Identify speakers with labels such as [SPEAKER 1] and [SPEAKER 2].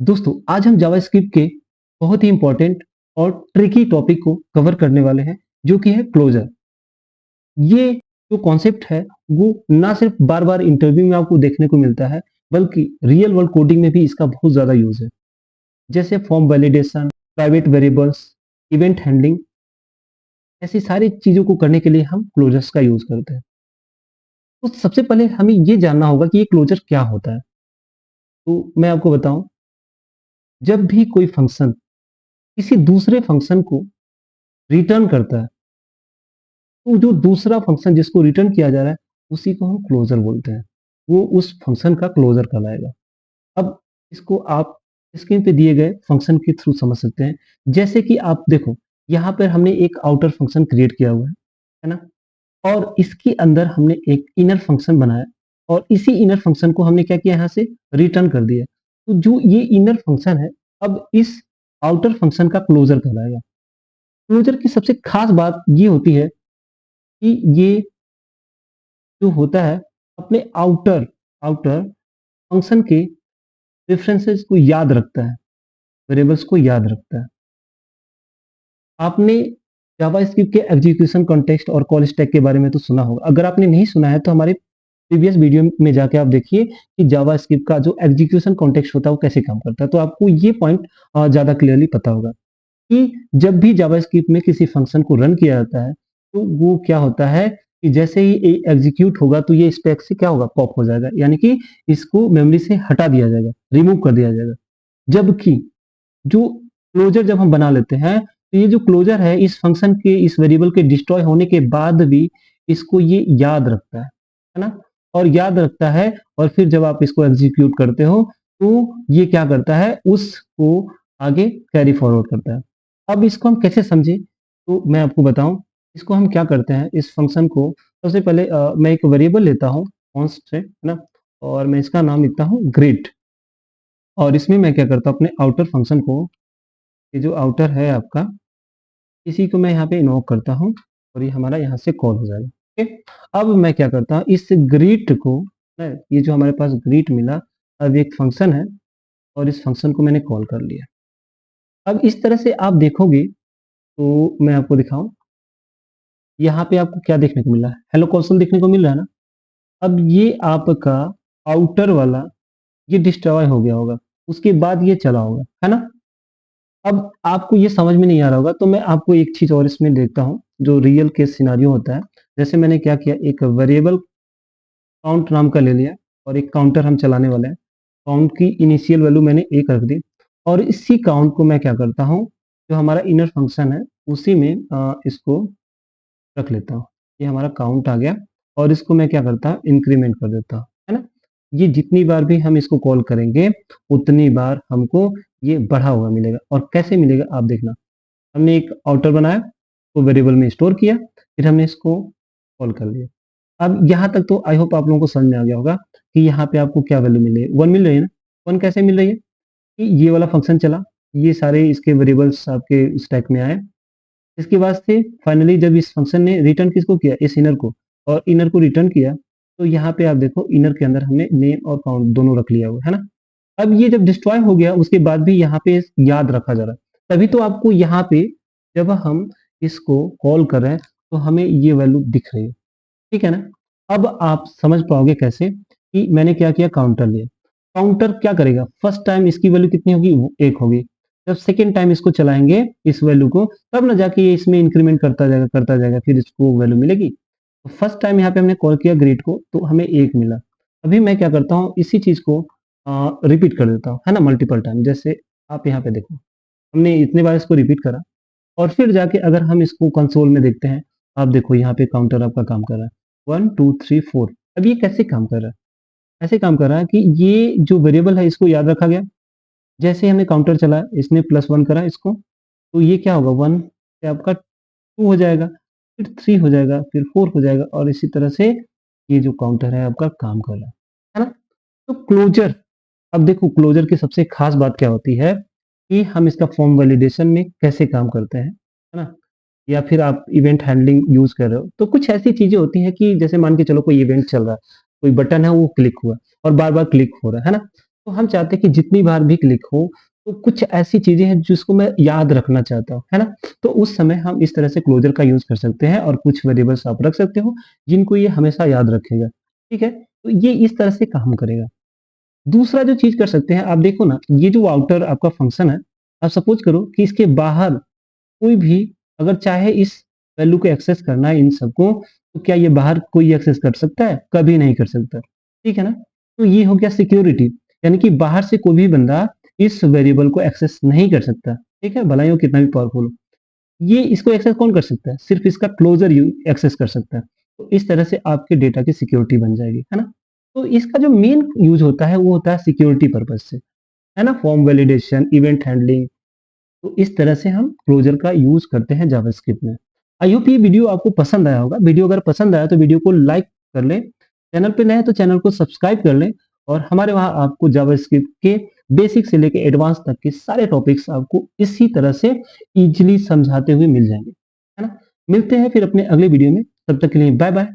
[SPEAKER 1] दोस्तों आज हम जावास्क्रिप्ट के बहुत ही इंपॉर्टेंट और ट्रिकी टॉपिक को कवर करने वाले हैं जो कि है क्लोजर। ये जो कॉन्सेप्ट है वो ना सिर्फ बार बार इंटरव्यू में आपको देखने को मिलता है बल्कि रियल वर्ल्ड कोडिंग में भी इसका बहुत ज्यादा यूज है। जैसे form validation, private variables, event handling, ऐसी सारी चीजों को करने के लिए हम क्लोजर्स का यूज करते हैं। तो सबसे पहले हमें ये जानना होगा कि ये क्लोजर क्या होता है। तो मैं आपको बताऊं, जब भी कोई फंक्शन किसी दूसरे फंक्शन को रिटर्न करता है तो जो दूसरा फंक्शन जिसको रिटर्न किया जा रहा है उसी को हम क्लोजर बोलते हैं। वो उस फंक्शन का क्लोजर कहलाएगा। अब इसको आप स्क्रीन पे दिए गए फंक्शन के थ्रू समझ सकते हैं। जैसे कि आप देखो, यहाँ पर हमने एक आउटर फंक्शन क्रिएट किया हुआ है ना? और इसके अंदर हमने एक इनर फंक्शन बनाया और इसी इनर फंक्शन को हमने क्या किया, यहाँ से रिटर्न कर दिया। तो जो ये इनर फंक्शन है, अब इस आउटर फंक्शन का क्लोजर कहलाएगा। क्लोजर की सबसे खास बात ये होती है कि ये जो होता है अपने आउटर आउटर फंक्शन के रेफरेंसेस को याद रखता है, वेरिएबल्स को याद रखता है। आपने जावास्क्रिप्ट के एग्जीक्यूशन कॉन्टेक्स्ट और कॉल स्टैक के बारे में तो सुना होगा। अगर आपने नहीं सुना है तो हमारे प्रीवियस वीडियो में जाके आप देखिए कि जावास्क्रिप्ट का जो एग्जीक्यूशन कॉन्टेक्स्ट होता है वो कैसे काम करता है। तो आपको ये पॉइंट ज्यादा क्लियरली पता होगा कि जब भी जावास्क्रिप्ट में किसी फंक्शन को रन किया जाता है तो वो क्या होता है कि जैसे ही एग्जीक्यूट होगा तो ये स्टैक से क्या होगा, पॉप हो जाएगा, यानी कि इसको मेमोरी से हटा दिया जाएगा, रिमूव कर दिया जाएगा। जबकि जो क्लोजर जब हम बना लेते हैं तो ये जो क्लोजर है इस फंक्शन के, इस वेरिएबल के डिस्ट्रॉय होने के बाद भी इसको ये याद रखता है ना? और याद रखता है और फिर जब आप इसको एग्जीक्यूट करते हो तो ये क्या करता है, उसको आगे कैरी फॉरवर्ड करता है। अब इसको हम कैसे समझे, तो मैं आपको बताऊं। इसको हम क्या करते हैं, इस फंक्शन को सबसे पहले मैं एक वेरिएबल लेता हूँ कॉन्स्ट है ना, और मैं इसका नाम लिखता हूँ ग्रिड। और इसमें मैं क्या करता हूँ, अपने आउटर फंक्शन को, ये जो आउटर है आपका, इसी को मैं यहाँ पे इन्वोक करता हूँ और ये हमारा यहाँ से कॉल हो जाएगा। ओके, अब मैं क्या करता हूँ, इस ग्रीट को, ये जो हमारे पास ग्रीट मिला, अब एक फंक्शन है और इस फंक्शन को मैंने कॉल कर लिया। अब इस तरह से आप देखोगे तो मैं आपको दिखाऊं, यहाँ पे आपको क्या देखने को मिल रहा है, हेलो कौशल देखने को मिल रहा है ना? अब ये आपका आउटर वाला ये डिस्ट्रॉय हो गया होगा, उसके बाद ये चला होगा, है ना? अब आपको ये समझ में नहीं आ रहा होगा तो मैं आपको एक चीज और इसमें देखता हूँ जो रियल केस सिनारियो होता है। जैसे मैंने क्या किया, एक वेरिएबल काउंट नाम का ले लिया और एक काउंटर हम चलाने वाले हैं। काउंट की इनिशियल वैल्यू मैंने एक रख दी और इसी काउंट को मैं क्या करता हूँ, जो हमारा इनर फंक्शन है उसी में इसको रख लेता हूँ। ये हमारा काउंट आ गया और इसको मैं क्या करता हूँ, इंक्रीमेंट कर देता हूँ, है ना? ये जितनी बार भी हम इसको कॉल करेंगे उतनी बार हमको ये बढ़ा हुआ मिलेगा। और कैसे मिलेगा आप देखना, हमने एक आउटर बनाया तो वेरिएबल में स्टोर किया, फिर हमने इसको कॉल कर लिया। अब यहाँ तक तो आई होप आप लोगों को समझ में आ गया होगा कि यहाँ पे आपको क्या वैल्यू मिल रही है, वन मिल रही है ना? वन कैसे मिल रही है कि ये वाला फंक्शन चला, ये सारे इसके वेरिएबल्स आपके स्टैक में आए। इसके बाद से फाइनली जब इस फंक्शन ने रिटर्न किसको किया, इस इनर को, और इनर को रिटर्न किया, तो यहाँ पे आप देखो इनर के अंदर हमने नेम और काउंट दोनों रख लिया हुआ है ना? अब ये जब डिस्ट्रॉय हो गया उसके बाद भी यहाँ पे याद रखा जा रहा है, तभी तो आपको यहाँ पे जब हम इसको कॉल कर रहे हैं तो हमें ये वैल्यू दिख रही है। ठीक है ना? अब आप समझ पाओगे कैसे कि मैंने क्या किया, काउंटर लिया। काउंटर क्या करेगा, फर्स्ट टाइम इसकी वैल्यू कितनी होगी, वो एक होगी। जब सेकेंड टाइम इसको चलाएंगे इस वैल्यू को, तब ना जाके ये इसमें इंक्रीमेंट करता जाएगा, फिर इसको वैल्यू मिलेगी। तो फर्स्ट टाइम यहाँ पे हमने कॉल किया ग्रीड को तो हमें एक मिला। अभी मैं क्या करता हूँ, इसी चीज को रिपीट कर देता हूँ, है ना, मल्टीपल टाइम। जैसे आप यहाँ पे देखो, हमने इतने बार इसको रिपीट करा और फिर जाके अगर हम इसको कंसोल में देखते हैं, आप देखो यहाँ पे काउंटर आपका काम कर रहा है, 1 2 3 4। अब ये कैसे काम कर रहा है, ऐसे काम कर रहा है कि ये जो वेरिएबल है इसको याद रखा गया। जैसे ही हमने काउंटर चलाया, इसने +1 करा इसको, तो ये क्या होगा, 1 से आपका 2 हो जाएगा, फिर 3 हो जाएगा, फिर 4 हो जाएगा, और इसी तरह से ये जो काउंटर है आपका काम कर रहा है ना? तो क्लोजर, अब देखो क्लोजर की सबसे खास बात क्या होती है कि हम इसका फॉर्म वैलिडेशन में कैसे काम करते हैं, है ना? या फिर आप इवेंट हैंडलिंग यूज कर रहे हो तो कुछ ऐसी चीजें होती हैं कि जैसे मान के चलो कोई इवेंट चल रहा है, कोई बटन है वो क्लिक हुआ और बार बार क्लिक हो रहा है ना? तो हम चाहते हैं कि जितनी बार भी क्लिक हो, तो कुछ ऐसी चीज़ें हैं जिसको मैं याद रखना चाहता हूँ, है ना? तो उस समय हम इस तरह से क्लोज़र का यूज़ कर सकते हैं और कुछ वेरिएबल्स आप रख सकते हो, जिनको ये हमेशा याद रखेगा, ठीक है? तो ये इस तरह से काम करेगा। दूसरा जो चीज़ कर सकते हैं, आप देखो ना, ये जो आउटर आपका फंक्शन है, आप सपोज़ करो कि इसके बाहर कोई भी अगर चाहे इस वैल्यू को एक्सेस करना है इन सबको, तो क्या ये बाहर कोई एक्सेस कर सकता है? कभी नहीं कर सकता, ठीक है ना? तो ये हो गया सिक्योरिटी, यानी कि बाहर से कोई भी बंदा इस वेरिएबल को एक्सेस नहीं कर सकता, ठीक है? भला ही वो कितना भी पावरफुल हो। ये इसको एक्सेस कौन कर सकता है? सिर्फ़ इसका क्लोज़र यू एक्सेस कर सकता है। तो इस तरह से आपके डेटा की सिक्योरिटी बन जाएगी, है ना? तो इसका जो मेन यूज़ होता है, वो होता है सिक्योरिटी पर्पज़ से, है ना? फॉर्म वैलिडेशन, इवेंट हैंडलिंग, तो इस तरह से हम क्लोजर का यूज़ करते हैं जावास्क्रिप्ट में। आई होप ये वीडियो आपको पसंद आया होगा। वीडियो अगर पसंद आया तो वीडियो को लाइक कर लें। चैनल पे नए हैं तो चैनल को सब्सक्राइब कर लें और हमारे वहाँ आपको जावास्क्रिप्ट के बेसिक से लेके एडवांस तक के सारे टॉपिक्स आपको इसी तरह से ईज़िली समझाते हुए मिल जाएँगे। है ना? मिलते हैं फिर अपने अगले वीडियो में। तब तक के लिए बाय बाय।